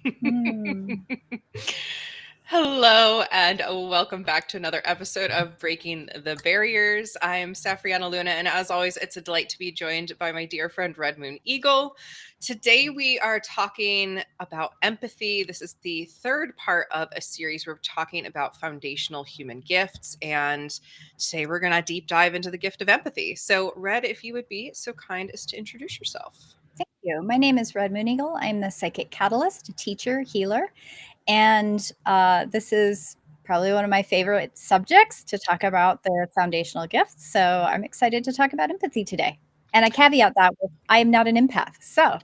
Mm. Hello, and welcome back to another episode of Breaking the Barriers. I'm Safrianna Luna, and as always, it's a delight to be joined by my dear friend Red Moon Eagle. Today, we are talking about empathy. This is the third part of a series where we're talking about foundational human gifts, and today we're going to deep dive into the gift of empathy. So, Red, if you would be so kind as to introduce yourself. Thank you. My name is Red Moon Eagle. I'm the psychic catalyst, teacher, healer, and this is probably one of my favorite subjects to talk about the foundational gifts. So I'm excited to talk about empathy today. And I caveat that with I am not an empath. So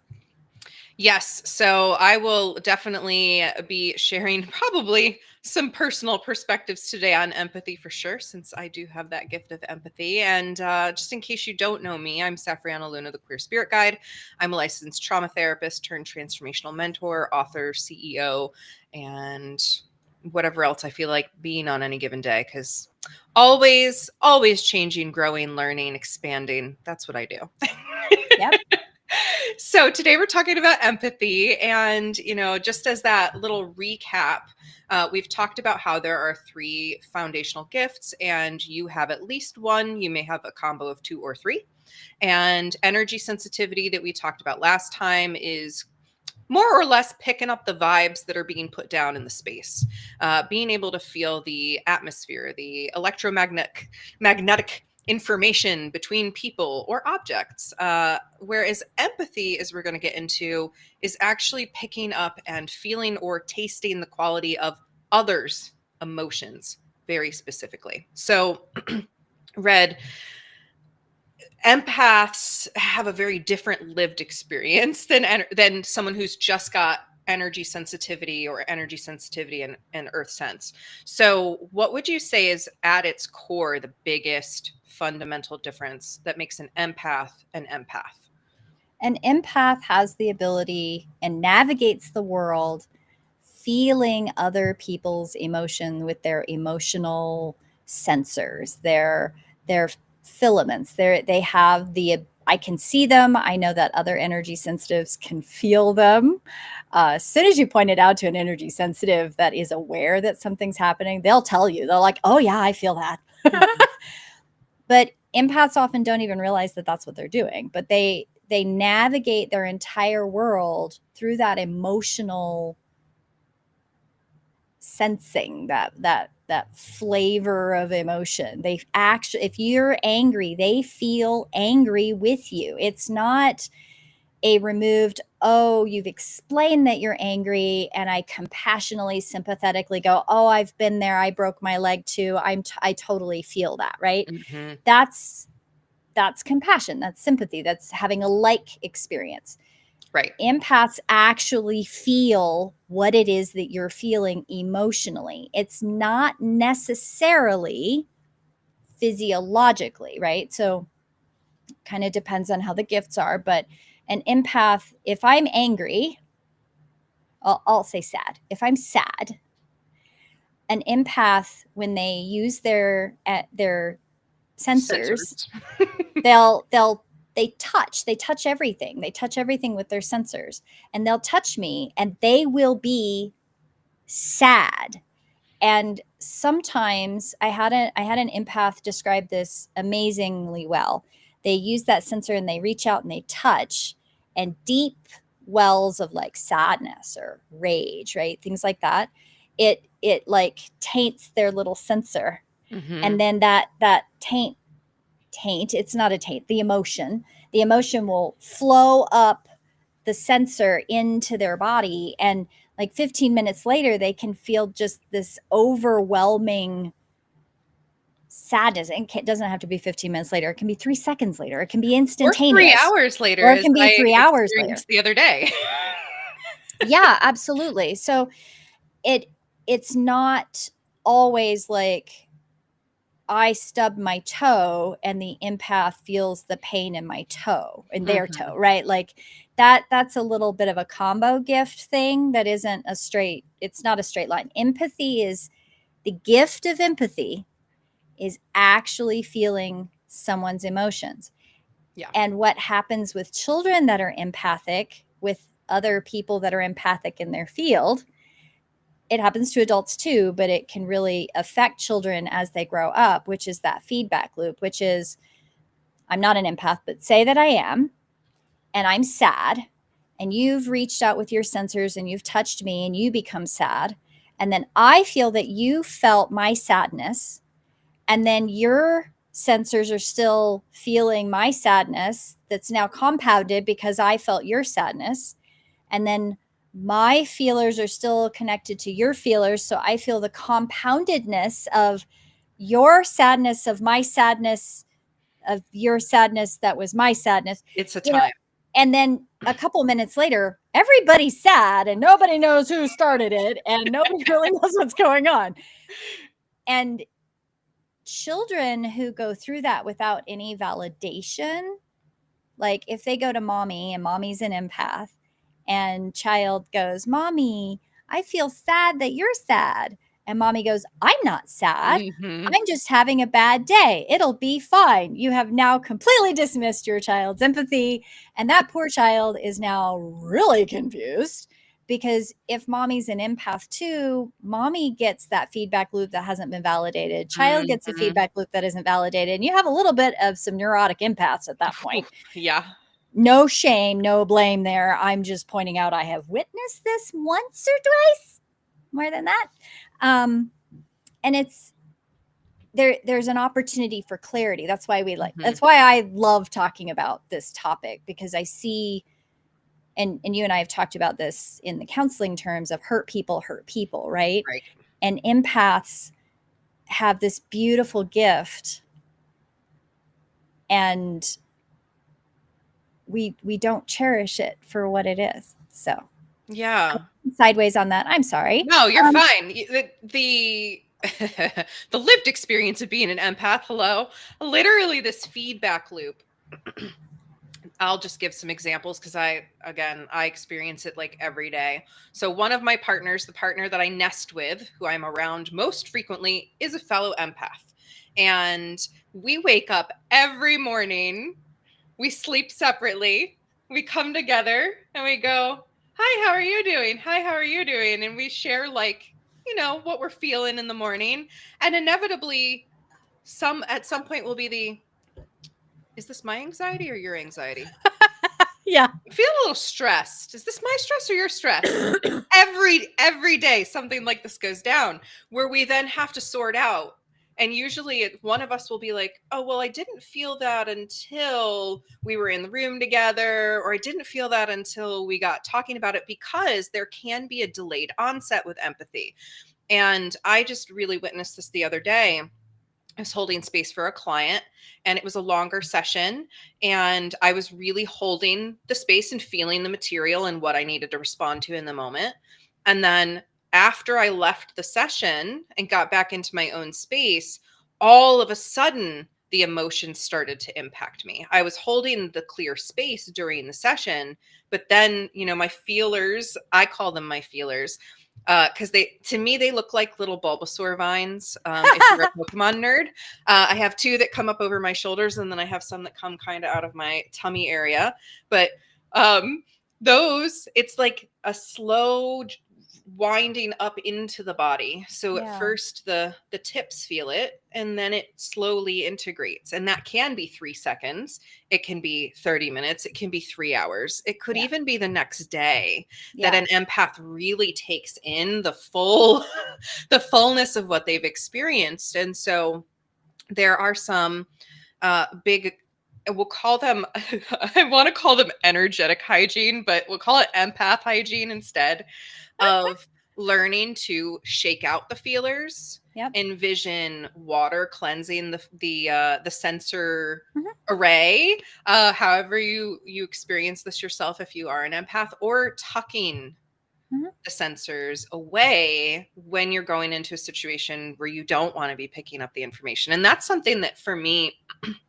Yes, so I will definitely be sharing probably some personal perspectives today on empathy for sure, since I do have that gift of empathy. And just in case you don't know me, I'm Safrianna Luna, the Queer Spirit Guide. I'm a licensed trauma therapist turned transformational mentor, author, CEO, and whatever else I feel like being on any given day, because always changing, growing, learning, expanding. That's what I do. yep. So today we're talking about empathy, and just as that little recap, we've talked about how there are three foundational gifts, and you have at least one. You may have a combo of two or three. And energy sensitivity that we talked about last time is more or less picking up the vibes that are being put down in the space, being able to feel the atmosphere, the magnetic information between people or objects. Whereas empathy, as we're going to get into, is actually picking up and feeling or tasting the quality of others' emotions very specifically. So, Red, empaths have a very different lived experience than someone who's just got energy sensitivity and earth sense. So what would you say is at its core the biggest fundamental difference that makes an empath an empath? An empath has the ability and navigates the world feeling other people's emotion with their emotional sensors, their filaments. They have the I can see them. I know that other energy sensitives can feel them. As soon as you point it out to an energy sensitive that is aware that something's happening, they'll tell you. They're like, "Oh yeah, I feel that." Mhm. But empaths often don't even realize that that's what they're doing. But they navigate their entire world through that emotional sensing, that flavor of emotion. They actually, if you're angry, they feel angry with you. It's not a removed, oh, you've explained that you're angry, and I compassionately, sympathetically go, oh, I've been there, I broke my leg too, I totally feel that, right? Mhm. That's compassion, that's sympathy, that's having a like experience. Right. Empaths actually feel what it is that you're feeling emotionally. It's not necessarily physiologically, right? So kind of depends on how the gifts are, but an empath, if I'm angry, I'll say sad. If I'm sad, an empath, when they use their sensors, Sensors. they'll they touch everything. They touch everything with their sensors, and they'll touch me, and they will be sad. And sometimes I had an empath describe this amazingly well. They use that sensor and they reach out and they touch, and deep wells of like sadness or rage, right? Things like that. It like taints their little sensor. And Mhm. then that taint, it's not a taint, the emotion will flow up the sensor into their body, and like 15 minutes later they can feel just this overwhelming sadness. It doesn't have to be 15 minutes later, it can be 3 seconds later, it can be Or 3 instantaneous, hours later, or it as can be I 3 hours later. experienced the other day. Yeah, absolutely. So it it's not always like I stub my toe and the empath feels the pain in my toe, in their Mhm. toe, right? Like that's a little bit of a combo gift thing that isn't a straight, it's not a straight line. Empathy is the gift of empathy is actually feeling someone's emotions. Yeah. And what happens with children that are empathic with other people that are empathic in their field. It happens to adults too, but it can really affect children as they grow up, which is that feedback loop, which is, I'm not an empath, but say that I am, and I'm sad, and you've reached out with your sensors and you've touched me and you become sad. And then I feel that you felt my sadness, and then your sensors are still feeling my sadness that's now compounded because I felt your sadness. And then my feelers are still connected to your feelers. So I feel the compoundedness of your sadness, of my sadness, of your sadness that was my sadness, It's a you know. time. And then a couple minutes later, everybody's sad and nobody knows who started it and nobody really knows what's going on. And children who go through that without any validation, like if they go to mommy and mommy's an empath and child goes, Mommy, I feel sad that you're sad. And mommy goes, I'm not sad. Mm-hmm. I'm just having a bad day. It'll be fine. You have now completely dismissed your child's empathy. And that poor child is now really confused because if mommy's an empath too, mommy gets that feedback loop that hasn't been validated. Child gets a Mm-hmm. feedback loop that isn't validated. And you have a little bit of some neurotic empaths at that point. Yeah. No shame, no blame there. I'm just pointing out I have witnessed this once or twice, more than that. And it's there's an opportunity for clarity. That's why that's why I love talking about this topic, because I see, and you and I have talked about this in the counseling terms of hurt people, right? Right. And empaths have this beautiful gift, and we don't cherish it for what it is. So Yeah. sideways on that. I'm sorry. No, you're fine. The the lived experience of being an empath, hello. Literally this feedback loop. I'll just give some examples because I experience it like every day. So one of my partners, the partner that I nest with, who I'm around most frequently, is a fellow empath. And we wake up every morning, we sleep separately, we come together and we go, "Hi, how are you doing? Hi, how are you doing?" And we share, like, what we're feeling in the morning. And inevitably at some point will be is this my anxiety or your anxiety? Yeah. I feel a little stressed. Is this my stress or your stress? Every day something like this goes down, where we then have to sort out. And usually one of us will be like, "Oh, well, I didn't feel that until we were in the room together," or "I didn't feel that until we got talking about it," because there can be a delayed onset with empathy. And I just really witnessed this the other day. I was holding space for a client, and it was a longer session, and I was really holding the space and feeling the material and what I needed to respond to in the moment. And then after I left the session and got back into my own space, all of a sudden the emotions started to impact me. I was holding the clear space during the session, but then, my feelers, I call them my feelers, because to me they look like little Bulbasaur vines. If you're a Pokemon nerd, I have two that come up over my shoulders, and then I have some that come kind of out of my tummy area. But those, it's like a slow winding up into the body. So at Yeah. first the tips feel it, and then it slowly integrates, and that can be 3 seconds, it can be 30 minutes, it can be 3 hours, it could Yeah. even be the next day that Yeah. an empath really takes in the full the fullness of what they've experienced. And so there are some big, we'll call them I want to call them energetic hygiene, but we'll call it empath hygiene instead, of learning to shake out the feelers. Yep. Envision water cleansing the sensor Mhm. array, however you experience this yourself, if you are an empath, or tucking Mhm. the sensors away when you're going into a situation where you don't want to be picking up the information. And that's something that for me,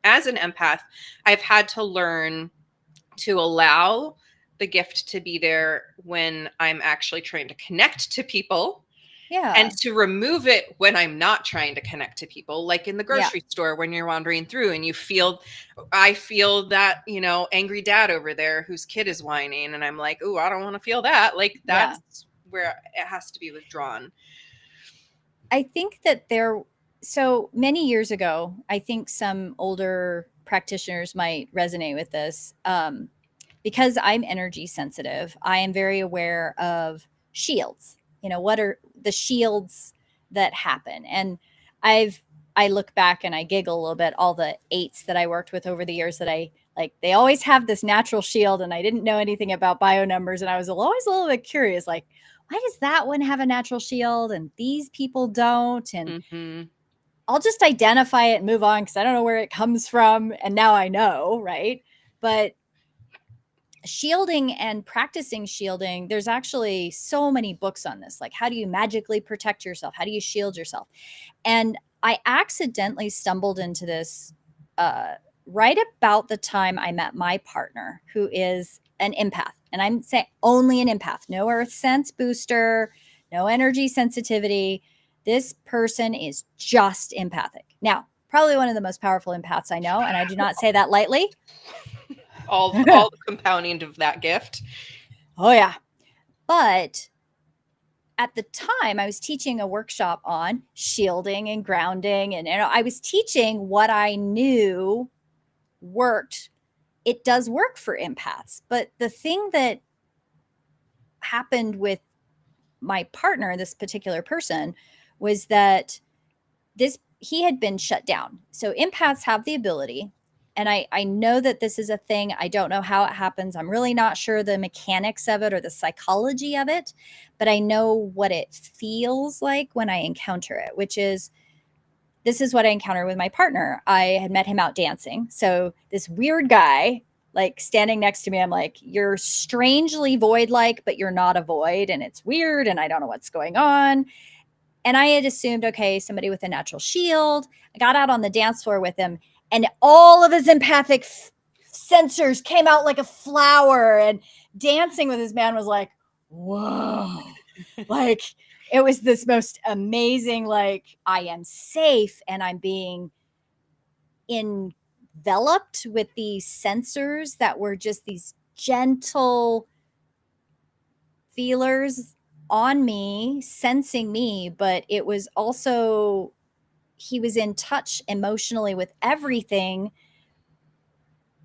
as an empath, I've had to learn to allow the gift to be there when I'm actually trying to connect to people, Yeah. And to remove it when I'm not trying to connect to people, like in the Yeah. grocery store when you're wandering through and I feel that, angry dad over there whose kid is whining, and I'm like, oh, I don't want to feel that. Like, Yeah. that's where it has to be withdrawn. I think that so many years ago, I think some older practitioners might resonate with this. Because I'm energy sensitive, I am very aware of shields. What are the shields that happen? And I've, I look back and I giggle a little bit, all the eights that I worked with over the years that I like, they always have this natural shield, and I didn't know anything about bio numbers. And I was always a little bit curious, like, why does that one have a natural shield and these people don't? And Mm-hmm. I'll just identify it and move on because I don't know where it comes from. And now I know, right? But shielding and practicing shielding, there's actually so many books on this. Like, how do you magically protect yourself? How do you shield yourself? And I accidentally stumbled into this right about the time I met my partner, who is an empath. And I'm saying only an empath, no earth sense booster, no energy sensitivity. This person is just empathic. Now, probably one of the most powerful empaths I know. And I do not say that lightly. all the compounding of that gift. Oh, yeah. But at the time, I was teaching a workshop on shielding and grounding. And I was teaching what I knew worked. It does work for empaths. But the thing that happened with my partner, this particular person, was that he had been shut down. So empaths have the ability, and I know that this is a thing. I don't know how it happens. I'm really not sure the mechanics of it or the psychology of it, but I know what it feels like when I encounter it, which is this is what I encountered with my partner. I had met him out dancing. So this weird guy, like standing next to me, I'm like, you're strangely void like, but you're not a void. And it's weird. And I don't know what's going on. And I had assumed, okay, somebody with a natural shield. I got out on the dance floor with him, and all of his empathic sensors came out like a flower. And dancing with his man was like, whoa. Like, it was this most amazing, like, I am safe and I'm being enveloped with these sensors that were just these gentle feelers on me, sensing me, but it was also he was in touch emotionally with everything.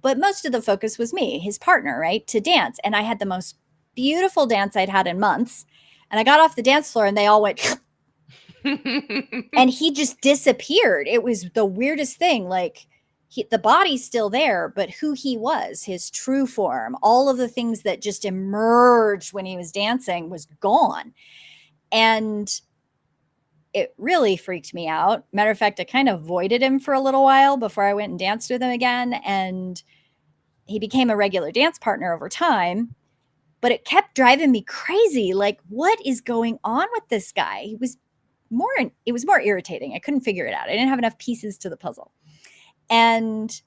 But most of the focus was me, his partner, right? To dance. And I had the most beautiful dance I'd had in months. And I got off the dance floor and they all went, and he just disappeared. It was the weirdest thing. Like, the body's still there, but who he was, his true form, all of the things that just emerged when he was dancing was gone. And it really freaked me out. Matter of fact, I kind of avoided him for a little while before I went and danced with him again. And he became a regular dance partner over time, but it kept driving me crazy. Like, what is going on with this guy? It was more irritating. I couldn't figure it out. I didn't have enough pieces to the puzzle. And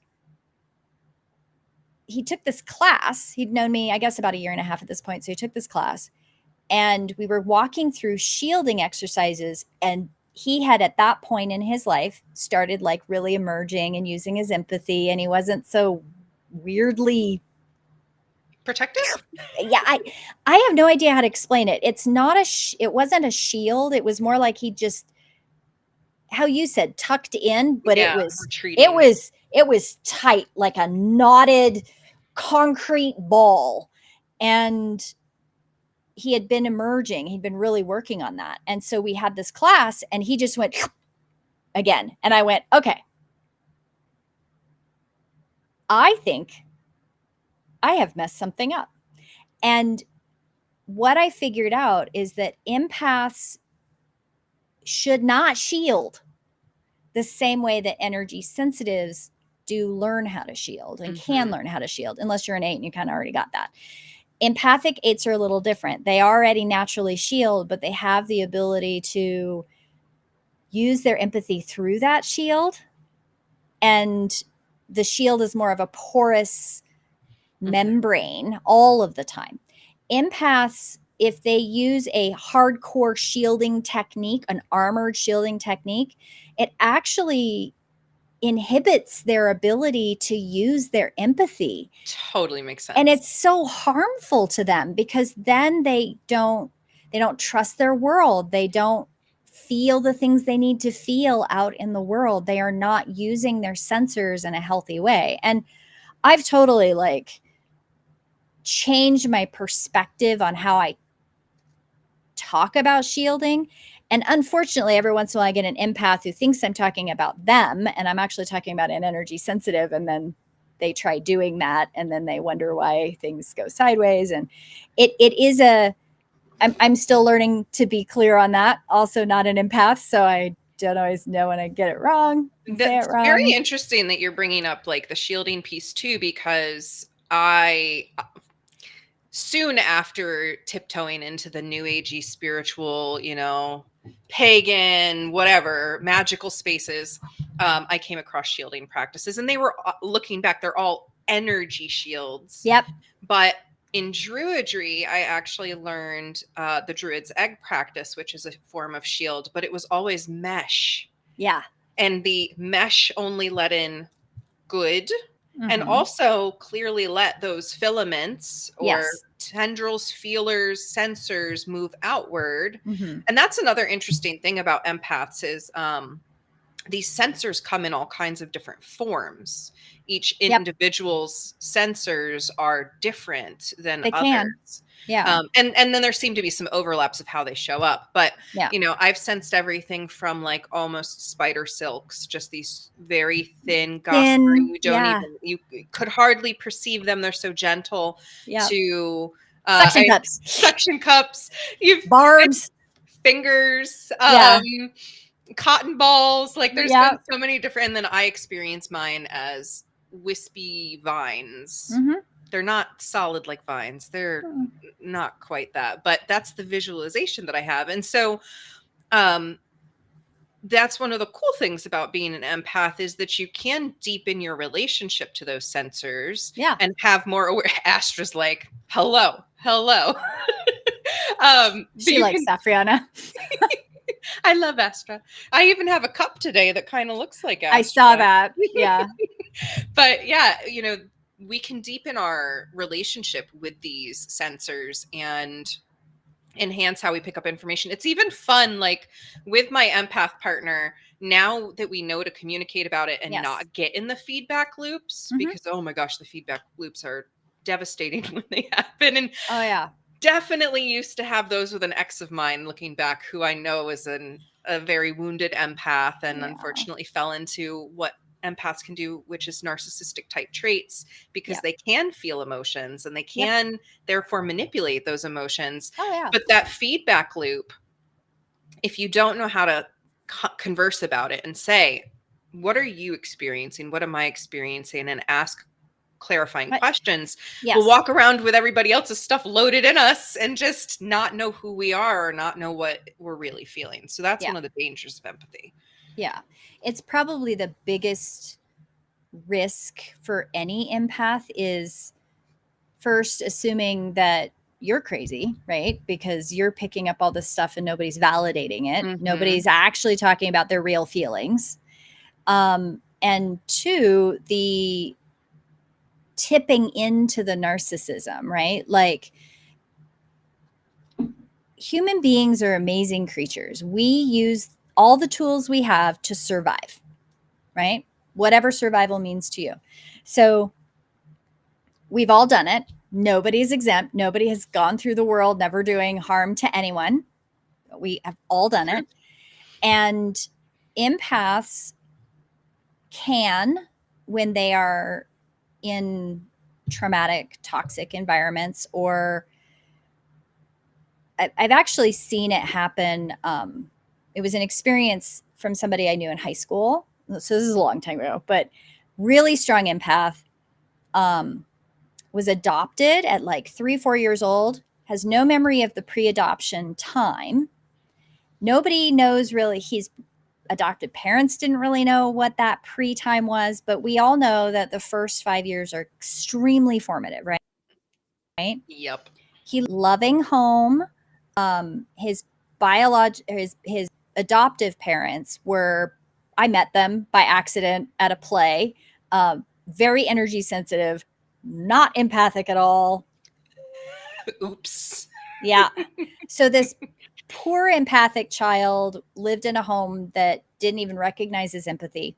he took this class. He'd known me, I guess, about a year and a half at this point. So he took this class, and we were walking through shielding exercises. And he had, at that point in his life, started like really emerging and using his empathy. And he wasn't so weirdly Protective? yeah, I have no idea how to explain it. It's not it wasn't a shield. It was more like he just, how you said, tucked in, but Yeah, it retreating. was tight, like a knotted concrete ball. And he had been emerging. He'd been really working on that. And so we had this class and he just went again. And I went, okay, I think I have messed something up. And what I figured out is that empaths should not shield the same way that energy sensitives do learn how to shield and can learn how to shield, unless you're an 8 and you kind of already got that. Empathic 8s are a little different. They already naturally shield, but they have the ability to use their empathy through that shield. And the shield is more of a porous membrane all of the time. Empaths, if they use a hardcore shielding technique, an armored shielding technique, it actually inhibits their ability to use their empathy. Totally makes sense. And it's so harmful to them because then they don't trust their world. They don't feel the things they need to feel out in the world. They are not using their sensors in a healthy way. And I've totally like changed my perspective on how I talk about shielding. And unfortunately, every once in a while, I get an empath who thinks I'm talking about them, and I'm actually talking about an energy sensitive. And then they try doing that, and then they wonder why things go sideways. And it is I'm still learning to be clear on that. Also, not an empath, so I don't always know when I get it wrong and say it That's very wrong. interesting that you're bringing up like the shielding piece too, because I soon after tiptoeing into the new agey spiritual, pagan, whatever, magical spaces, I came across shielding practices, and they were, looking back, they're all energy shields. Yep. But in Druidry, I actually learned the Druid's Egg practice, which is a form of shield, but it was always mesh. Yeah. And the mesh only let in good, and Mhm. also clearly let those filaments or Yes. tendrils, feelers, sensors move outward. Mhm. And that's another interesting thing about empaths is these sensors come in all kinds of different forms. Each Yep. individual's sensors are different than They can. others. Yeah. And then there seem to be some overlaps of how they show up. But, Yeah. I've sensed everything from like almost spider silks, just these very thin, gossamer, Thin. Yeah. you could hardly perceive them. They're so gentle, Yeah. to Suction cups. suction cups. You've Barbs. fingers. Yeah. Cotton balls. Like there's been Yeah. so many different, and then I experience mine as wispy vines. Mhm. They're not solid like vines. They're not quite that, but that's the visualization that I have. And so that's one of the cool things about being an empath, is that you can deepen your relationship to those sensors. Yeah. And have more aware. Astra's like, hello. She likes Safrianna. I love Astra. I even have a cup today that kind of looks like Astra. I saw that. Yeah. But yeah, we can deepen our relationship with these sensors and enhance how we pick up information. It's even fun, like with my empath partner, now that we know to communicate about it and Yes. not get in the feedback loops, Mhm. because oh my gosh, the feedback loops are devastating when they happen. And Oh yeah. definitely used to have those with an ex of mine, looking back, who I know is a very wounded empath, and Yeah. unfortunately fell into what empaths can do, which is narcissistic type traits, because Yep. they can feel emotions and they Yep. can therefore manipulate those emotions. Oh yeah. But that feedback loop, if you don't know how to converse about it and say, what are you experiencing? What am I experiencing? And ask clarifying But questions. yes. We'll walk around with everybody else's stuff loaded in us and just not know who we are, or not know what we're really feeling. So that's one of the dangers of empathy. Yeah. It's probably the biggest risk for any empath is first assuming that you're crazy, right? Because you're picking up all this stuff and nobody's validating it. Mm-hmm. Nobody's actually talking about their real feelings. And two, the tipping into the narcissism, right? Like human beings are amazing creatures. We use all the tools we have to survive, right? Whatever survival means to you. So we've all done it. Nobody's exempt. Nobody has gone through the world never doing harm to anyone. We have all done it. And empaths can, when they are in traumatic, toxic environments, or I've actually seen it happen. It was an experience from somebody I knew in high school. So this is a long time ago, but really strong empath. Was adopted at like 3-4 years old, has no memory of the pre-adoption time. Nobody knows really, his adopted parents didn't really know what that pre-time was, but we all know that the first 5 years are extremely formative, right? Yep. He loving home. His his adoptive parents were, I met them by accident at a play. Very energy sensitive, not empathic at all. Oops. Yeah. So this poor empathic child lived in a home that didn't even recognize his empathy.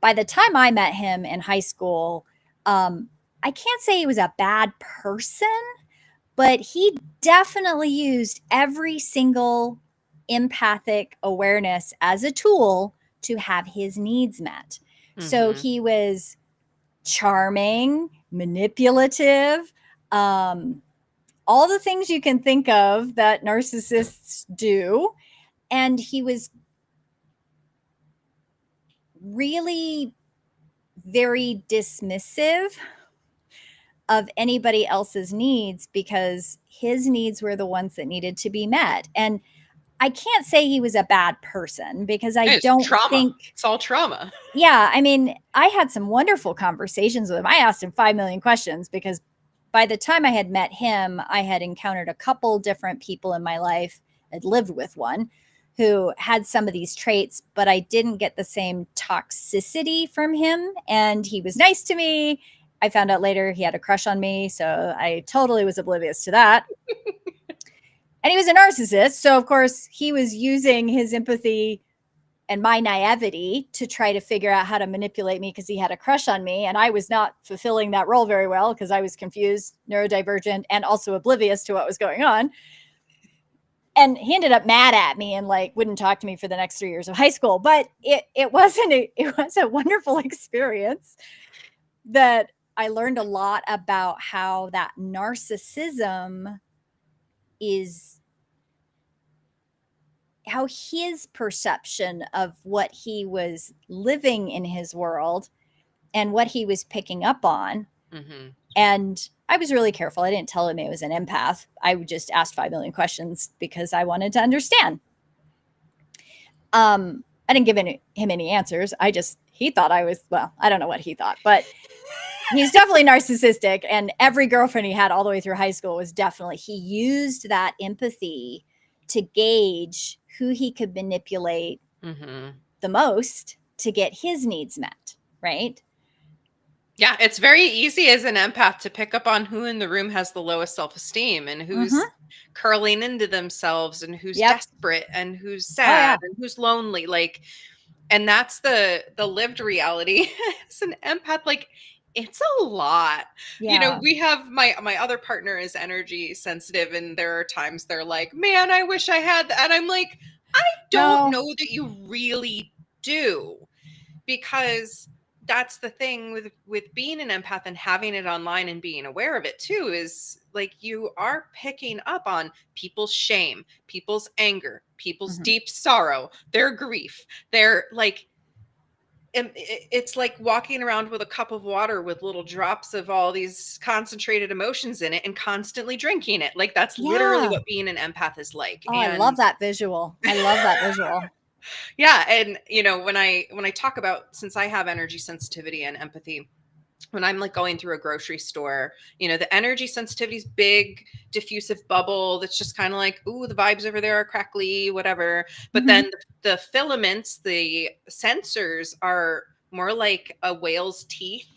By the time I met him in high school, I can't say he was a bad person, but he definitely used every single empathic awareness as a tool to have his needs met. So Mm-hmm. he was charming, manipulative, all the things you can think of that narcissists do. And he was really very dismissive of anybody else's needs because his needs were the ones that needed to be met. And I can't say he was a bad person because I It's don't trauma. think, It's all trauma. yeah, I mean, I had some wonderful conversations with him. I asked him 5 million questions because by the time I had met him, I had encountered a couple different people in my life. I'd lived with one who had some of these traits, but I didn't get the same toxicity from him. And he was nice to me. I found out later he had a crush on me. So I totally was oblivious to that. And he was a narcissist. So, of course, he was using his empathy and my naivety to try to figure out how to manipulate me because he had a crush on me. And I was not fulfilling that role very well because I was confused, neurodivergent, and also oblivious to what was going on. And he ended up mad at me and like wouldn't talk to me for the next 3 years of high school. But it was a wonderful experience that I learned a lot about how that narcissism is, how his perception of what he was living in his world and what he was picking up on. Mm-hmm. And I was really careful. I didn't tell him it was an empath. I just asked 5 million questions because I wanted to understand. I didn't give him any answers. He thought I was, well, I don't know what he thought, but he's definitely narcissistic. And every girlfriend he had all the way through high school was definitely, he used that empathy to gauge who he could manipulate Mm-hmm. the most to get his needs met, right? Yeah, it's very easy as an empath to pick up on who in the room has the lowest self-esteem and who's curling into themselves and who's Yep. desperate and who's Oh, yeah. sad and who's lonely. Like, and that's the lived reality as an empath. Like, it's a lot. You know, Yeah. we have my other partner is energy sensitive, and there are times they're like, man, I wish I had that. And I'm like, I don't No. know that you really do, because that's the thing with being an empath and having it online and being aware of it too, is like you are picking up on people's shame, people's anger, people's Mhm. deep sorrow, their grief, their like, it's like walking around with a cup of water with little drops of all these concentrated emotions in it and constantly drinking it. Like, that's literally Yeah. what being an empath is like. Oh, I love And that visual. I love that visual. yeah, and you know, when I talk about, since I have energy sensitivity and empathy, when I'm like going through a grocery store, you know, the energy sensitivity is big, diffusive bubble that's just kind of like, ooh, the vibes over there are crackly, whatever. But then Mhm. the filaments, the sensors are more like a whale's teeth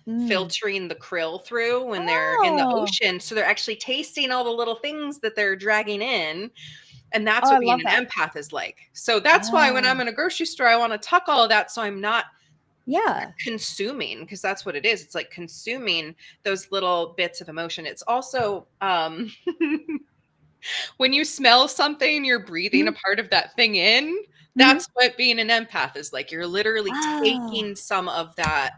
Mm. filtering the krill through when they're in the Oh. ocean. So they're actually tasting all the little things that they're dragging in. And that's Oh, I what being love an that. empath is like. So that's why when Oh. I'm in a grocery store, I want to tuck all of that so I'm not Yeah. consuming, because that's what it is. It's like consuming those little bits of emotion. It's also when you smell something, you're breathing a Mhm. part of that thing in. Mhm. That's what being an empath is like. You're literally Oh. taking some of that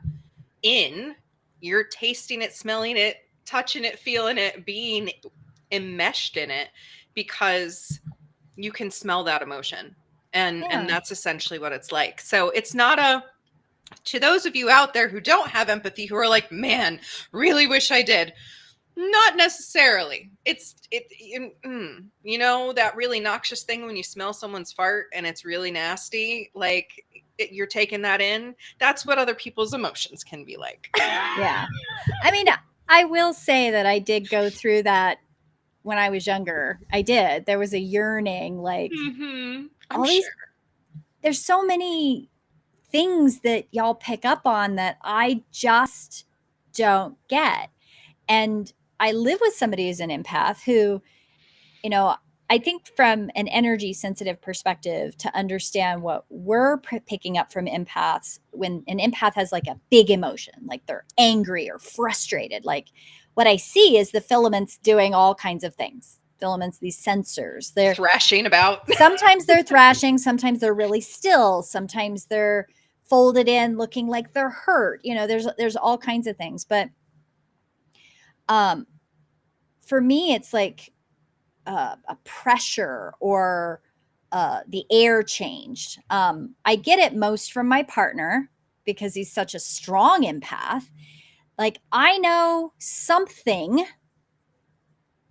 in. You're tasting it, smelling it, touching it, feeling it, being enmeshed in it, because you can smell that emotion. And Yeah. that's essentially what it's like. So it's not a, to those of you out there who don't have empathy, who are like, man, really wish I did. Not necessarily. You know, that really noxious thing when you smell someone's fart and it's really nasty, like you're taking that in. That's what other people's emotions can be like. Yeah. I mean, I will say that I did go through that when I was younger. I did. There was a yearning, like I'm all these, sure. there's so many things that y'all pick up on that I just don't get. And I live with somebody who's an empath who, you know, I think from an energy sensitive perspective, to understand what we're picking up from empaths, when an empath has like a big emotion, like they're angry or frustrated, like what I see is the filaments doing all kinds of things. Filaments, these sensors, they're Thrashing about. sometimes they're thrashing, sometimes they're really still, sometimes they're folded in looking like they're hurt. There's all kinds of things. But for me, it's like a pressure or the air changed. I get it most from my partner because he's such a strong empath. Like, I know something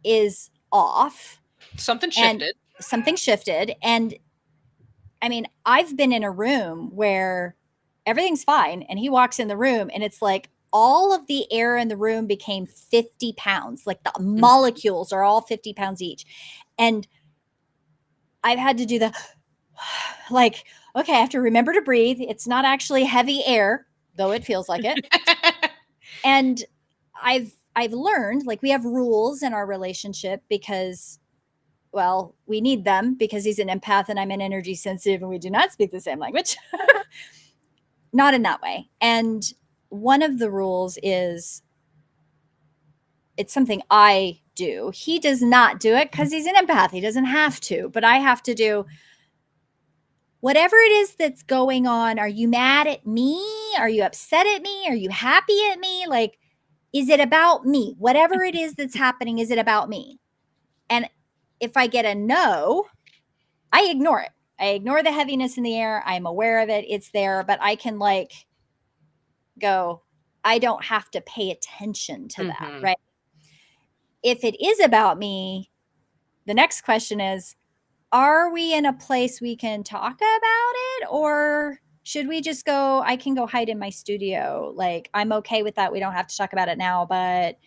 is off Something and shifted. something shifted. And I mean, I've been in a room where everything's fine, and he walks in the room and it's like all of the air in the room became 50 pounds. Like the molecules are all 50 pounds each. And I've had to do the like, okay, I have to remember to breathe. It's not actually heavy air, though it feels like it. And I've learned, like, we have rules in our relationship because, well, we need them because he's an empath and I'm an energy sensitive and we do not speak the same language. Not in that way. And one of the rules is it's something I do. He does not do it because he's an empath. He doesn't have to, but I have to do whatever it is that's going on. Are you mad at me? Are you upset at me? Are you happy at me? Like, is it about me? Whatever it is that's happening, is it about me? And if I get a no, I ignore it. I ignore the heaviness in the air. I'm aware of it. It's there, but I can like go, I don't have to pay attention to that, Mm-hmm. right? If it is about me, the next question is, are we in a place we can talk about it, or should we just go, I can go hide in my studio? Like, I'm okay with that. We don't have to talk about it now, but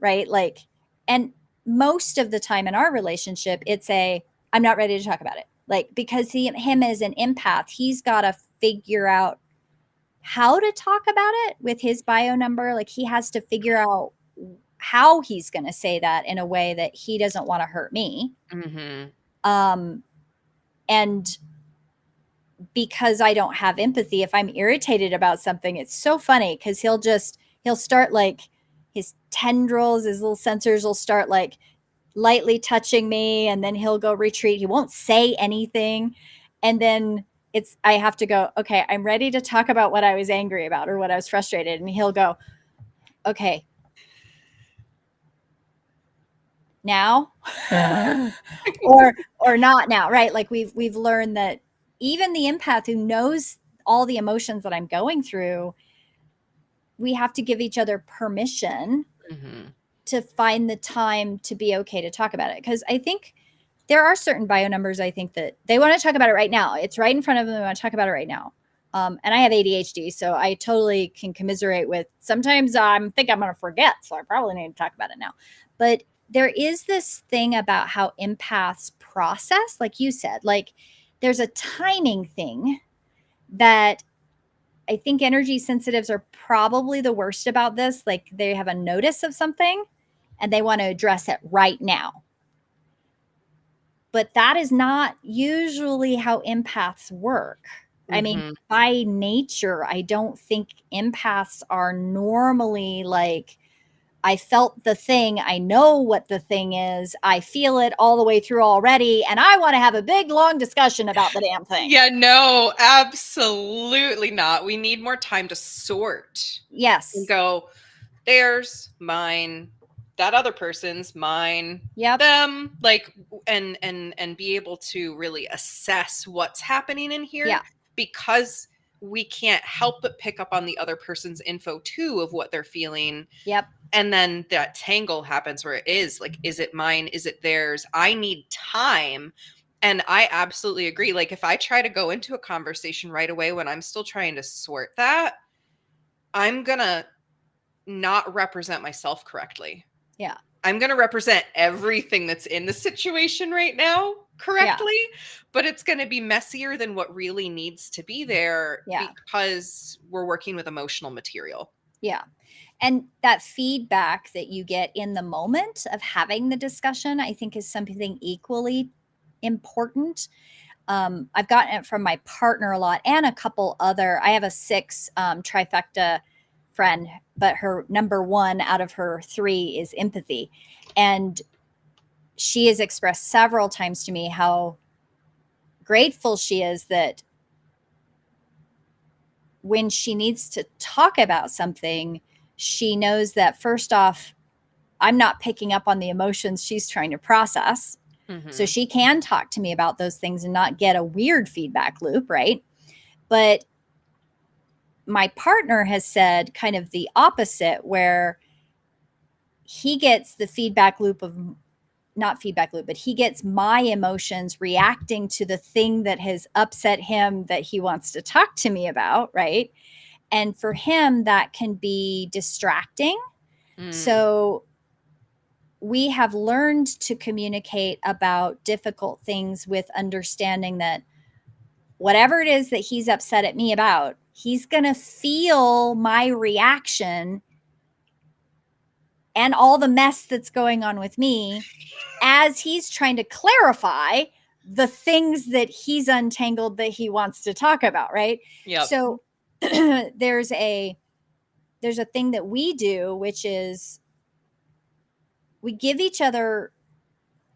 right? Like, and most of the time in our relationship, it's I'm not ready to talk about it. Like, because him as an empath, he's got to figure out how to talk about it with his bio number. Like, he has to figure out how he's going to say that in a way that he doesn't want to hurt me. Mm-hmm. And because I don't have empathy, if I'm irritated about something, it's so funny because he'll start like his tendrils, his little sensors will start like lightly touching me, and then he'll go retreat. He won't say anything. And then I have to go, okay, I'm ready to talk about what I was angry about or what I was frustrated. And he'll go, okay, now or not now, right? Like, we've learned that even the empath who knows all the emotions that I'm going through, we have to give each other permission Mm-hmm. to find the time to be okay to talk about it. Because I think there are certain bio numbers, I think, that they want to talk about it right now. It's right in front of them. They want to talk about it right now. And I have ADHD, so I totally can commiserate with, sometimes I think I'm going to forget, so I probably need to talk about it now. But there is this thing about how empaths process, like you said, like there's a timing thing that I think energy sensitives are probably the worst about this. Like, they have a notice of something and they want to address it right now. But that is not usually how empaths work. I mean, Mm-hmm. by nature, I don't think empaths are normally like, I felt the thing, I know what the thing is, I feel it all the way through already, and I want to have a big, long discussion about the damn thing. Yeah, no, absolutely not. We need more time to sort and Yes. go, theirs, mine, that other person's, mine, Yep. them, like, and be able to really assess what's happening in here, Yeah. because we can't help but pick up on the other person's info too of what they're feeling. Yep. And then that tangle happens where it is like, is it mine? Is it theirs? I need time. And I absolutely agree. Like, if I try to go into a conversation right away when I'm still trying to sort that, I'm gonna not represent myself correctly. Yeah. I'm going to represent everything that's in the situation right now correctly, but it's going to be messier than what really needs to be there because we're working with emotional material. Yeah. And that feedback that you get in the moment of having the discussion, I think is something equally important. I've gotten it from my partner a lot and a couple other. I have a 6 trifecta friend, but her number 1 out of her 3 is empathy. And she has expressed several times to me how grateful she is that when she needs to talk about something, she knows that first off, I'm not picking up on the emotions she's trying to process. Mm-hmm. So she can talk to me about those things and not get a weird feedback loop, right? But my partner has said kind of the opposite, where he gets the feedback loop of, not feedback loop, but he gets my emotions reacting to the thing that has upset him that he wants to talk to me about, right? And for him, that can be distracting. So we have learned to communicate about difficult things with understanding that whatever it is that he's upset at me about, he's going to feel my reaction and all the mess that's going on with me as he's trying to clarify the things that he's untangled that he wants to talk about, right? Yep. So there's a thing that we do, which is we give each other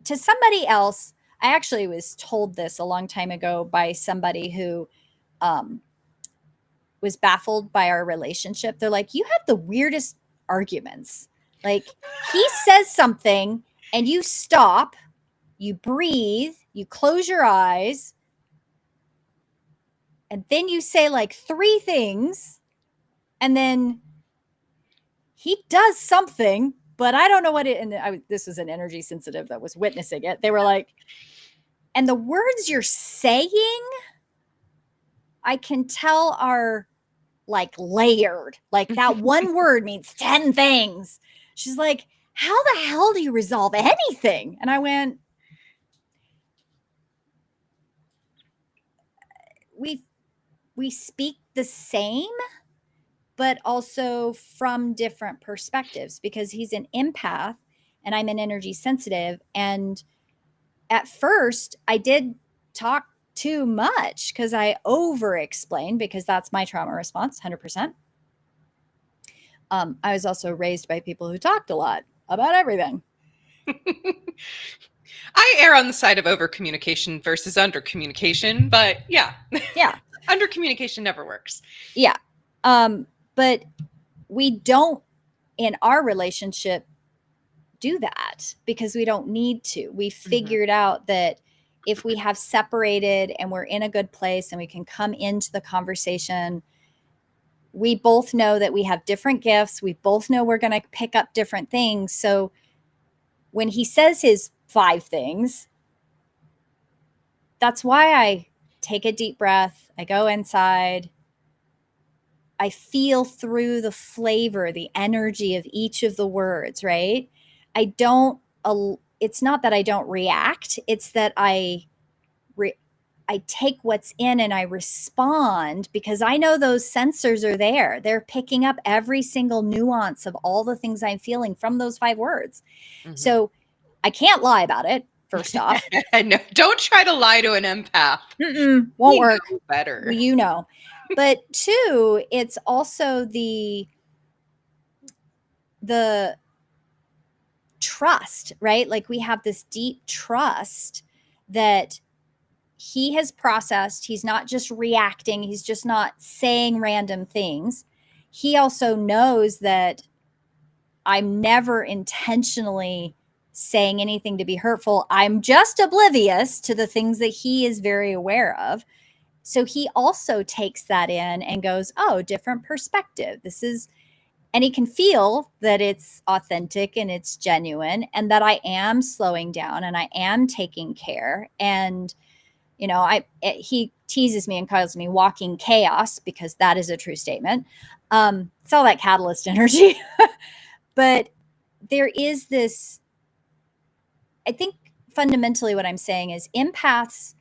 to somebody else. I actually was told this a long time ago by somebody who was baffled by our relationship. They're like, you have the weirdest arguments. Like, he says something and you stop, you breathe, you close your eyes, and then you say like 3 things, and then he does something, but I don't know what it. And this was an energy sensitive that was witnessing it. They were like, and the words you're saying, I can tell are like layered. Like that one word means 10 things. She's like, how the hell do you resolve anything? And I went, we speak the same, but also from different perspectives, because he's an empath and I'm an energy sensitive. And at first I did talk too much because I over explained, because that's my trauma response, 100%. I was also raised by people who talked a lot about everything. I err on the side of over communication versus under communication, but yeah. Under communication never works. Yeah. But we don't, in our relationship, do that because we don't need to. We figured out that if we have separated and we're in a good place and we can come into the conversation, we both know that we have different gifts. We both know we're going to pick up different things. So when he says his 5 things, that's why I take a deep breath. I go inside. I feel through the flavor, the energy of each of the words, right? I don't, it's not that I don't react. It's that I take what's in and I respond, because I know those sensors are there. They're picking up every single nuance of all the things I'm feeling from those 5 words. So I can't lie about it, first off. No, don't try to lie to an empath. Won't work. Better. Well, you know. But 2, it's also the trust, right? Like we have this deep trust that he has processed. He's not just reacting. He's just not saying random things. He also knows that I'm never intentionally saying anything to be hurtful. I'm just oblivious to the things that he is very aware of. So he also takes that in and goes, oh, different perspective. This is, and he can feel that it's authentic and it's genuine, and that I am slowing down and I am taking care. And he teases me and calls me walking chaos, because that is a true statement. It's all that catalyst energy. But there is this, I think fundamentally what I'm saying is empaths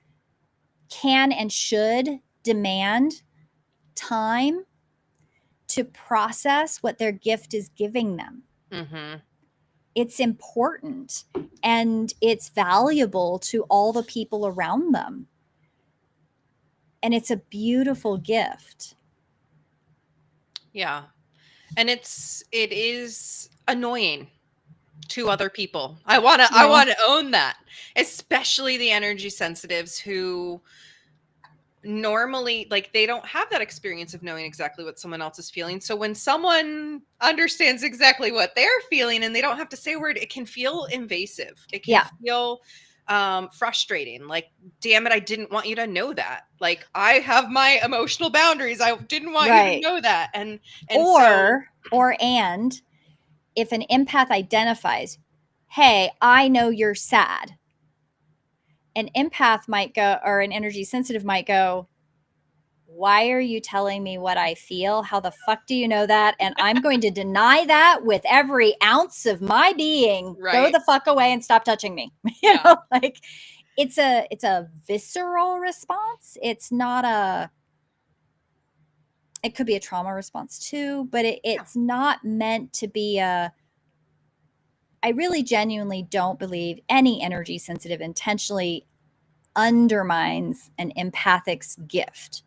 can and should demand time to process what their gift is giving them. Mm-hmm. It's important and it's valuable to all the people around them. And it's a beautiful gift. Yeah. And it is annoying to other people. I want Yeah. to own that, especially the energy sensitives who normally, like, they don't have that experience of knowing exactly what someone else is feeling. So when someone understands exactly what they're feeling and they don't have to say a word, it can feel invasive. It can Yeah. feel frustrating. Like, damn it, I didn't want you to know that. Like, I have my emotional boundaries. I didn't want you to Right. know that. And so And if an empath identifies, hey, I know you're sad, an empath might go, or an energy sensitive might go, why are you telling me what I feel? How the fuck do you know that? And I'm going to deny that with every ounce of my being. Go right. the fuck away and stop touching me. Yeah. Like it's a visceral response. It's not a, it could be a trauma response too, but it's not meant to be a, I really genuinely don't believe any energy sensitive intentionally undermines an empathic's gift.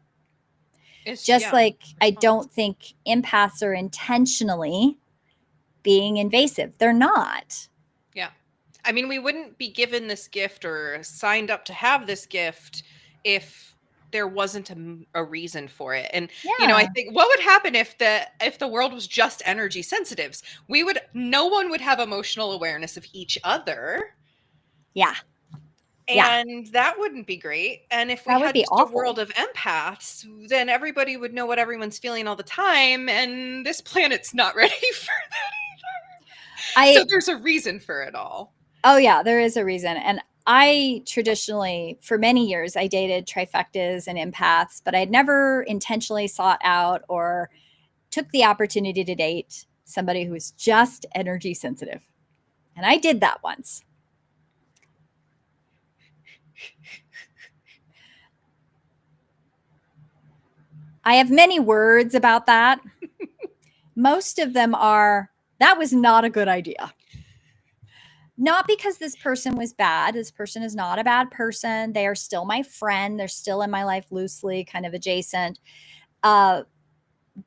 It's Just yeah. like I Response. don't think empaths are intentionally being invasive. They're not. Yeah. I mean, we wouldn't be given this gift or signed up to have this gift if there wasn't a reason for it. And I Yeah. think what would happen if the world was just energy sensitives? No one would have emotional awareness of each other, Yeah. Yeah. and that wouldn't be great. And if we That would had be just a world awful. of empaths, then everybody would know what everyone's feeling all the time, and this planet's not ready for that. So I there's a reason for it all. Oh yeah, there is a reason. And I traditionally, for many years, I dated trifectas and empaths, but I'd never intentionally sought out or took the opportunity to date somebody who was just energy sensitive. And I did that once. I have many words about that. Most of them are, that was not a good idea. Not because this person was bad. This person is not a bad person. They are still my friend. They're still in my life loosely, kind of adjacent.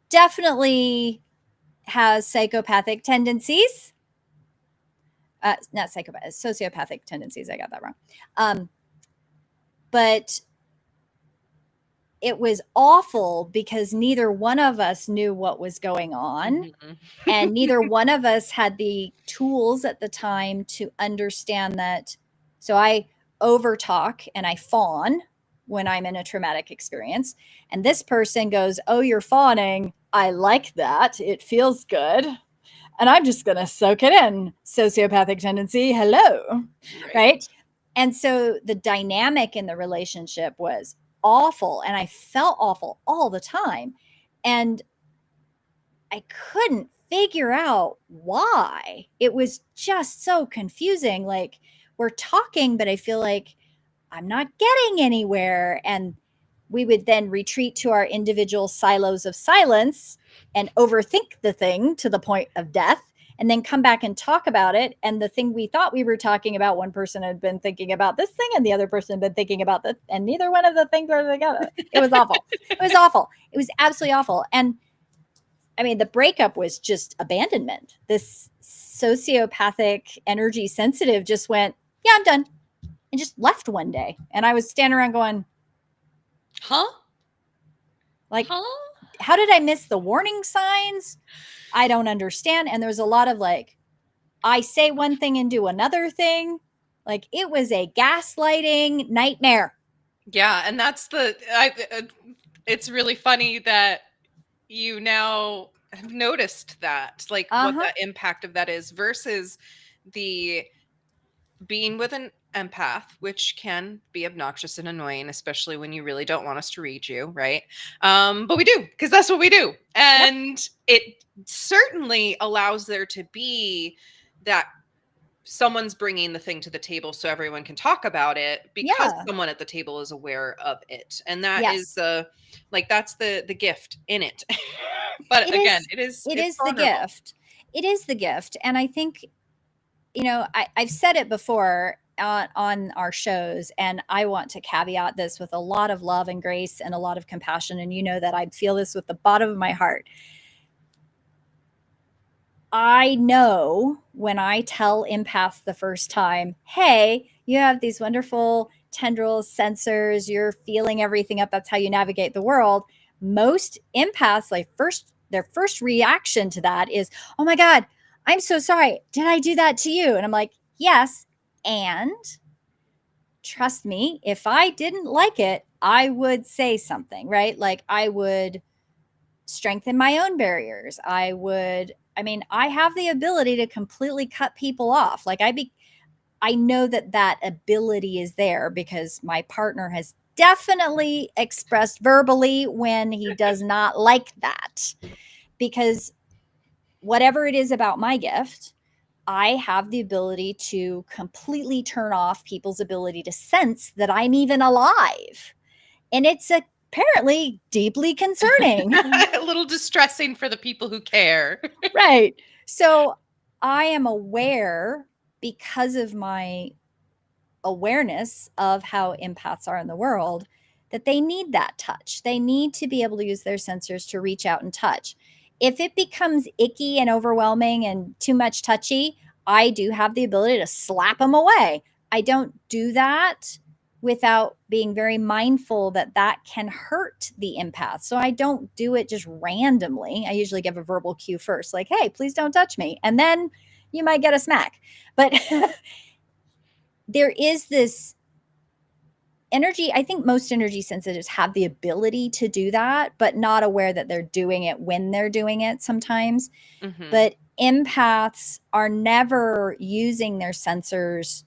Definitely has psychopathic tendencies. Not psychopathic, sociopathic tendencies. I got that wrong. But it was awful because neither one of us knew what was going on. Mhm. And neither one of us had the tools at the time to understand that. So I overtalk and I fawn when I'm in a traumatic experience. And this person goes, oh, you're fawning. I like that. It feels good. And I'm just going to soak it in. Sociopathic tendency. Hello. Right. Right. And so the dynamic in the relationship was awful. And I felt awful all the time. And I couldn't figure out why. It was just so confusing. Like, we're talking, but I feel like I'm not getting anywhere. And we would then retreat to our individual silos of silence and overthink the thing to the point of death, and then come back and talk about it. And the thing we thought we were talking about, one person had been thinking about this thing, and the other person had been thinking about this, and neither one of the things were together. It was awful. It was awful. It was absolutely awful. And I mean, the breakup was just abandonment. This sociopathic, energy sensitive just went, yeah, I'm done, and just left one day. And I was standing around going, Huh? like, Huh? how did I miss the warning signs? I don't understand. And there was a lot of like, I say one thing and do another thing. Like, it was a gaslighting nightmare. Yeah, and it's really funny that you now have noticed that, like, what Uh-huh. the impact of that is versus the being with an empath, which can be obnoxious and annoying, especially when you really don't want us to read you, right? But we do, because that's what we do. Yep. And it certainly allows there to be that someone's bringing the thing to the table so everyone can talk about it because Yeah. someone at the table is aware of it. And that is Yes. the, like, that's the gift in it. But It again, is it it's is the vulnerable. gift. It is the gift. And I think, I've said it before on our shows, and I want to caveat this with a lot of love and grace and a lot of compassion. And you know that I feel this with the bottom of my heart. I know when I tell empaths the first time, hey, you have these wonderful tendrils, sensors, you're feeling everything up. That's how you navigate the world. Most empaths, their first reaction to that is, oh my God, I'm so sorry. Did I do that to you? And I'm like, yes. And trust me, if I didn't like it, I would say something, right? Like I would strengthen my own barriers. I have the ability to completely cut people off. I know that ability is there because my partner has definitely expressed verbally when he does not like that. Because whatever it is about my gift, I have the ability to completely turn off people's ability to sense that I'm even alive. And it's apparently deeply concerning. A little distressing for the people who care. Right. So I am aware, because of my awareness of how empaths are in the world, that they need that touch. They need to be able to use their sensors to reach out and touch. If it becomes icky and overwhelming and too much touchy, I do have the ability to slap them away. I don't do that without being very mindful that that can hurt the empath. So I don't do it just randomly. I usually give a verbal cue first, like, hey, please don't touch me. And then you might get a smack. But there is this energy. I think most energy sensitives have the ability to do that, but not aware that they're doing it when they're doing it sometimes. Hmm. But empaths are never using their sensors.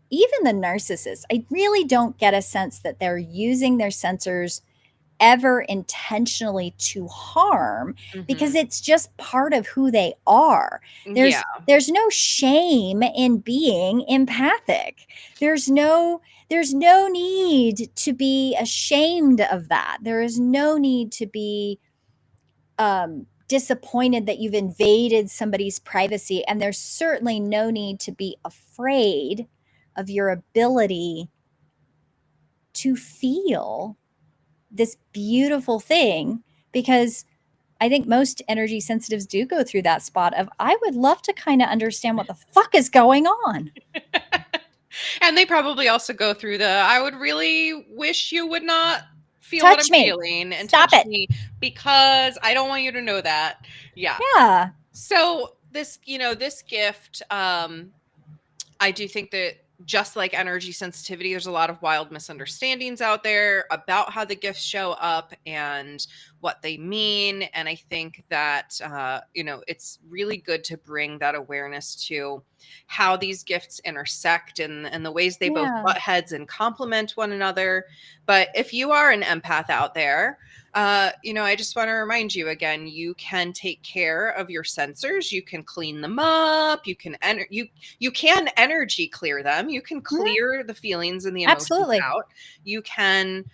Even the narcissists, I really don't get a sense that they're using their sensors ever intentionally to harm, Hmm. because it's just part of who they are. Yeah. There's no shame in being empathic. There's no need to be ashamed of that. There is no need to be disappointed that you've invaded somebody's privacy, and there's certainly no need to be afraid of your ability to feel this beautiful thing, because I think most energy sensitives do go through that spot of, I would love to kind of understand what the fuck is going on. And they probably also go through the, I would really wish you would not feel what I'm Touch me. feeling and Stop touch it. me because I don't want you to know that. Yeah. Yeah. So this, this gift, I do think that just like energy sensitivity, there's a lot of wild misunderstandings out there about how the gifts show up and what they mean. And I think that, it's really good to bring that awareness to how these gifts intersect and the ways they both Yeah. butt heads and complement one another. But if you are an empath out there, I just want to remind you again, you can take care of your sensors. You can clean them up. You can energy clear them. You can Mhm. clear the feelings and the emotions Absolutely. out. You can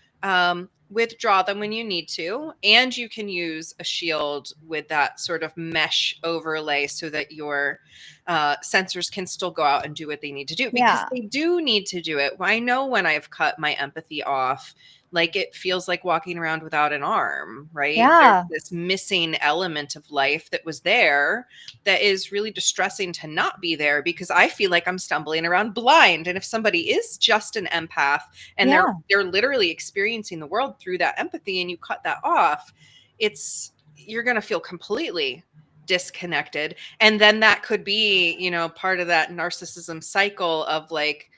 withdraw them when you need to. And you can use a shield with that sort of mesh overlay so that your sensors can still go out and do what they need to do, because Yeah. they do need to do it. I know when I've cut my empathy off, like it feels like walking around without an arm, right? There's Yeah. this missing element of life that was there that is really distressing to not be there, because I feel like I'm stumbling around blind. And if somebody is just an empath and they're Yeah. they're literally experiencing the world through that empathy and you cut that off, you're going to feel completely disconnected. And then that could be, part of that narcissism cycle of like,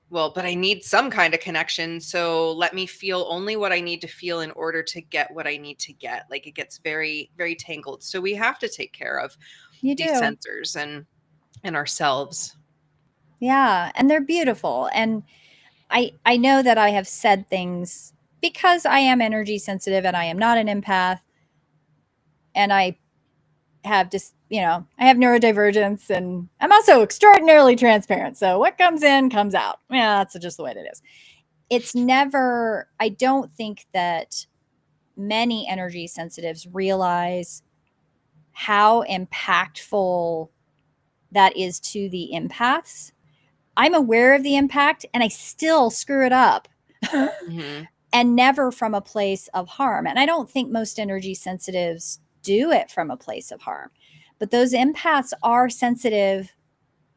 well, but I need some kind of connection. So let me feel only what I need to feel in order to get what I need to get. Like it gets very, very tangled. So we have to take care of You these do. sensors and ourselves. Yeah. And they're beautiful. And I know that I have said things, because I am energy sensitive and I am not an empath, and I have just, I have neurodivergence, and I'm also extraordinarily transparent. So what comes in comes out. Yeah, that's just the way it is. It's never, I don't think that many energy sensitives realize how impactful that is to the empaths. I'm aware of the impact and I still screw it up. Mm-hmm. And never from a place of harm. And I don't think most energy sensitives do it from a place of harm. But those empaths are sensitive,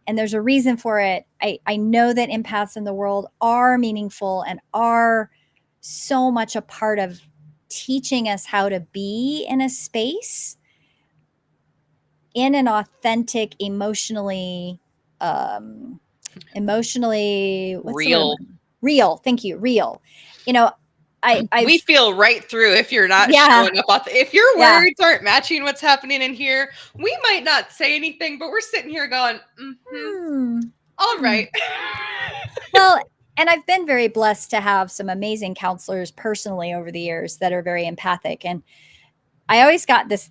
and there's a reason for it. I know that empaths in the world are meaningful and are so much a part of teaching us how to be in a space in an authentic, emotionally, what's the word? Real. Real. Thank you. Real. You know, We I've, feel right through if you're not yeah, showing up. If your yeah. words aren't matching what's happening in here, we might not say anything, but we're sitting here going, all Hmm. right. Well, and I've been very blessed to have some amazing counselors personally over the years that are very empathic. And I always got this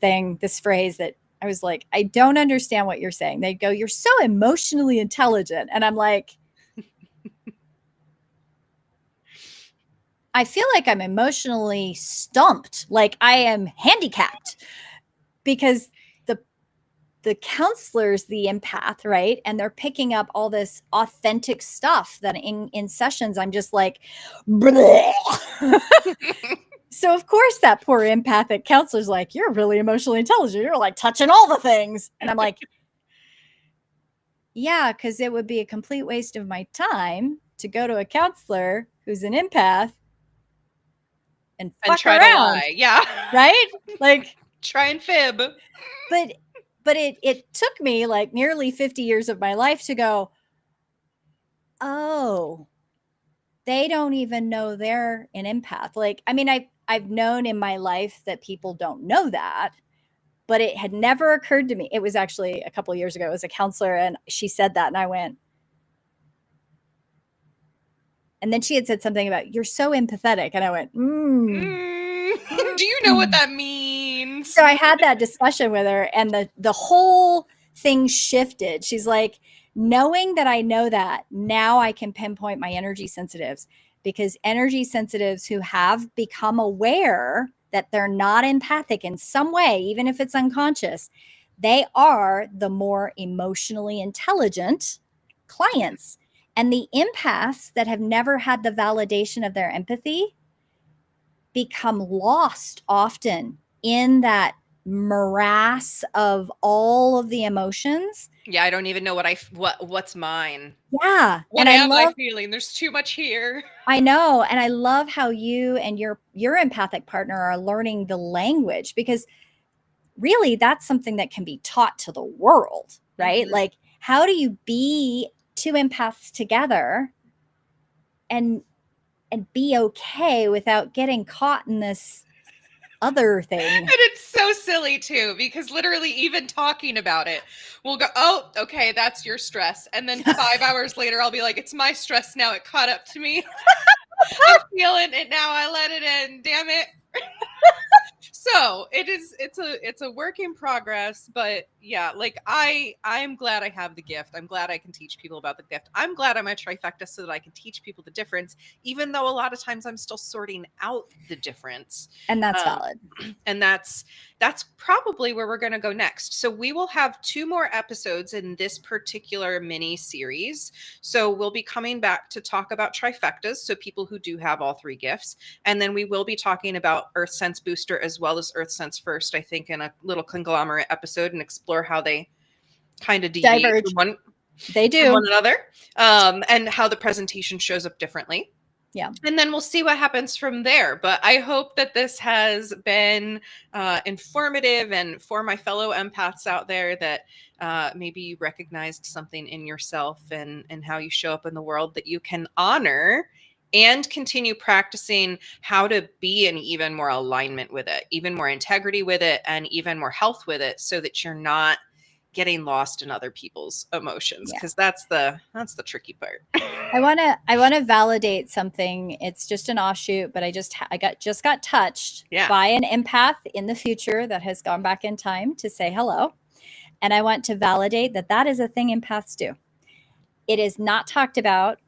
phrase that I was like, I don't understand what you're saying. They'd go, "You're so emotionally intelligent." And I'm like, I feel like I'm emotionally stumped, like I am handicapped, because the counselor's the empath, right? And they're picking up all this authentic stuff that in sessions I'm just like, so of course that poor empathic counselor's like, "You're really emotionally intelligent. You're like touching all the things." And I'm like, yeah, because it would be a complete waste of my time to go to a counselor who's an empath and And fuck try to around, lie. Yeah. right? Like, Try and fib. but it took me like nearly 50 years of my life to go, oh, they don't even know they're an empath. Like, I mean, I've known in my life that people don't know that, but it had never occurred to me. It was actually a couple of years ago. It was a counselor, and she said that, and I went, and then she had said something about, "You're so empathetic," and I went, Do you know what that means? So I had that discussion with her, and the whole thing shifted. She's like, knowing that I know that, now I can pinpoint my energy sensitives, because energy sensitives who have become aware that they're not empathic in some way, even if it's unconscious, they are the more emotionally intelligent clients. And the empaths that have never had the validation of their empathy become lost often in that morass of all of the emotions. Yeah, I don't even know what's mine. Yeah. What And I am I love, feeling? There's too much here. I know, and I love how you and your empathic partner are learning the language, because really that's something that can be taught to the world, right? Mm-hmm. Like, how do you be two empaths together and be okay without getting caught in this other thing? And it's so silly too, because literally even talking about it, we'll go, oh, okay, that's your stress. And then 5 hours later, I'll be like, it's my stress now. It caught up to me. I'm feeling it now. I let it in. Damn it. So it's a work in progress, but yeah, like I'm glad I have the gift. I'm glad I can teach people about the gift. I'm glad I'm a trifecta so that I can teach people the difference, even though a lot of times I'm still sorting out the difference. And that's um, valid. and that's probably where we're going to go next. So we will have 2 more episodes in this particular mini series. So we'll be coming back to talk about trifectas, so people who do have all 3 gifts, and then we will be talking about Earth Sense Booster as well as Earth Sense First, I think, in a little conglomerate episode, and explore how they kind of deviate Diverge. They from one do. another, and how the presentation shows up differently. Yeah. And then we'll see what happens from there. But I hope that this has been informative, and for my fellow empaths out there, that maybe you recognized something in yourself and how you show up in the world that you can honor and continue practicing how to be in even more alignment with it, even more integrity with it, and even more health with it, so that you're not getting lost in other people's emotions, Yeah. because that's the tricky part. I want to validate something. It's just an offshoot, but I just got touched Yeah. by an empath in the future that has gone back in time to say hello. And I want to validate that that is a thing empaths do. It is not talked about,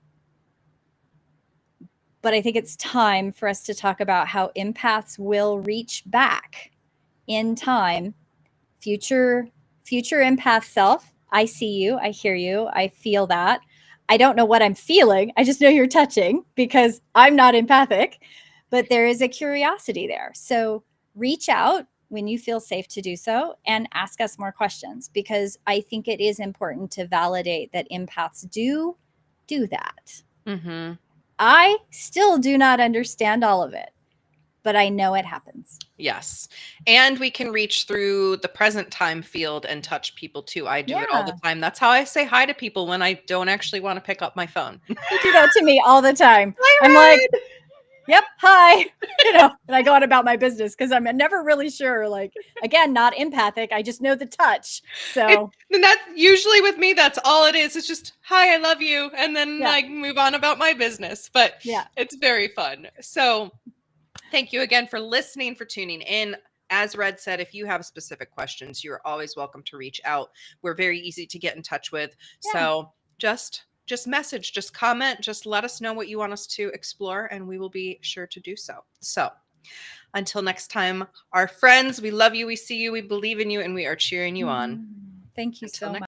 but I think it's time for us to talk about how empaths will reach back in time. Future empath self, I see you, I hear you, I feel that. I don't know what I'm feeling. I just know you're touching because I'm not empathic, but there is a curiosity there. So reach out when you feel safe to do so and ask us more questions, because I think it is important to validate that empaths do that. Mm-hmm. I still do not understand all of it, but I know it happens. Yes. And we can reach through the present time field and touch people too. I do it all the Yeah. time. That's how I say hi to people when I don't actually want to pick up my phone. You do that to me all the time. I'm like, Hi, yep, hi, and I go on about my business because I'm never really sure. Like, again, not empathic. I just know the touch. So, and that's usually with me. That's all it is. It's just, hi, I love you. And then yeah, I move on about my business. But yeah. it's very fun. So thank you again for listening, for tuning in. As Red said, if you have specific questions, you're always welcome to reach out. We're very easy to get in touch with. Yeah. So just message, just comment, just let us know what you want us to explore, and we will be sure to do so. So until next time, our friends, we love you, we see you, we believe in you, and we are cheering you on. Thank you Until so next much.